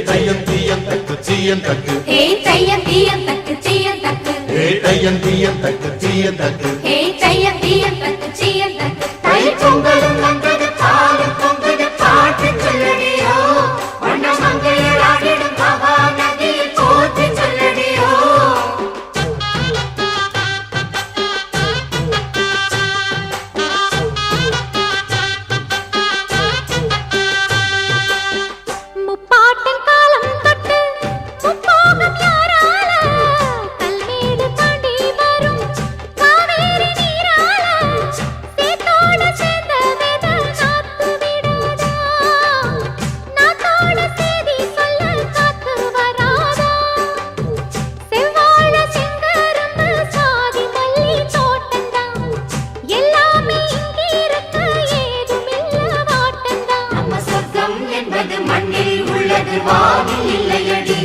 தையந்தியந்தக்கு சீயந்தக்கு தையந்தியந்தக்கு சீயந்தக்கு தையந்தியந்தக்கு சீயந்தக்கு தையந்தியந்தக்கு சீயந்தக்கு தை பொங்கலும் வந்தது பாலும் பொங்குது பாட்டு சொல்லடியோ வண்ண மங்கையர் ஆடிடும் மகா நதியில் போற்றி சொல்லடியோ முப்பாட்டின் காலம் தொட்டு முப்போகம் யாரால கல்மேடு தாண்டி வரும் காவேரி நீரால சேத்தோட சேர்ந்த வேத காத்து விடாதா நாத்தோட சேதி சொல்ல காத்து வராதா செவ்வாழ செங்கரும்பு சாதி மல்லி தோட்டந்தான் எல்லாமே இங்கிருக்க ஏதுமில்ல வாட்டந்தான் நம்ம சொர்க்கம் என்பது மண்ணில் உள்ளது வானில் இல்லையடி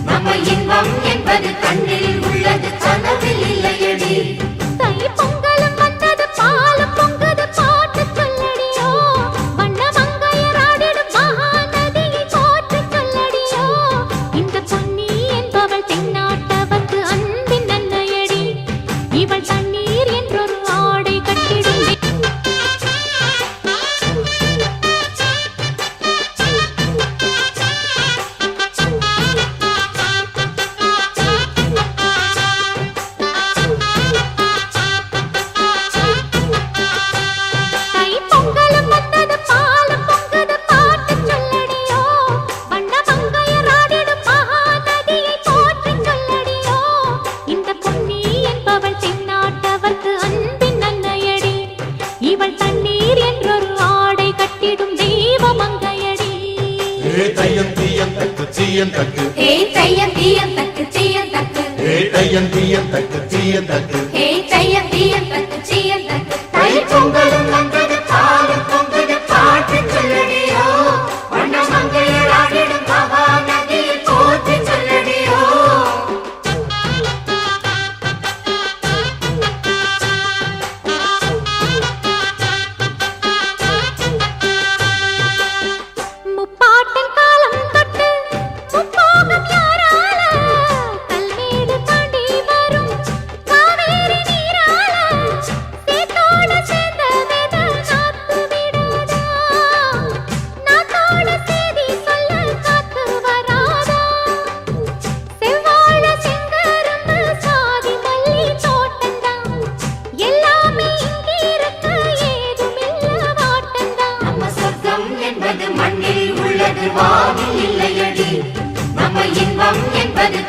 நம்ம இன்பம் என்பது கண்ணில் உள்ளது கனவில் இல்லையடி தை பொங்கலும் வந்தது பாலும் பொங்குது பாட்டு சொல்லடியோ வண்ண மங்கையர் ஆடிடும் மகா நதியை போற்றி சொல்லடியோ இந்த பொன்னி என்பவள் தென்னாட்டவர்க்கு அன்பின் நன்மையடி இவள் தண்ணீர் என்றொரு ஆடை கட்டிடும் தை பொங்கலும் வந்தது பாலும் பொங்குது பாட்டு சொல்லடியோ வண்ண மங்கையர் ஆடிடும் மகா நதியை போற்றி சொல்லடியோ இந்த பொன்னி என்பவள் தென்னாட்டவர்க்கு அன்பின் நன்மையடி இவள் தண்ணீர் என்றொரு ஆடை கட்டிடும் தெய்வ மங்கையடி தையந்தியந்தக்கு சீயந்தக்கு தையந்தியந்தக்கு சீயந்தக்கு தையந்தியந்தக்கு சீயந்தக்கு தையந்தியந்தக்கு சீயந்தக்கு தை பொங்கலும் வந்தது பாலும் பொங்குது பாட்டு சொல்லடியோ வண்ண மங்கையர் ஆடிடும் மகா நதியில் போற்றி சொல்லடியோ முப்பாட்டின் காலம் தொட்டு முப்போகம் யாரால கல்மேடு தாண்டி வரும் காவேரி நீரால சேத்தோட சேர்ந்த வேத காத்து விடாதா நாத்தோட சேதி சொல்ல காத்து வராதா செவ்வாழ செங்கரும்பு சாதி மல்லி தோட்டந்தான் எல்லாமே இங்கிருக்க ஏதுமில்ல வாட்டந்தான் நம்ம சொர்க்கம் என்பது மண்ணில் உள்ளது வானில் இல்லையடி நம்ம இன்பம் என்பது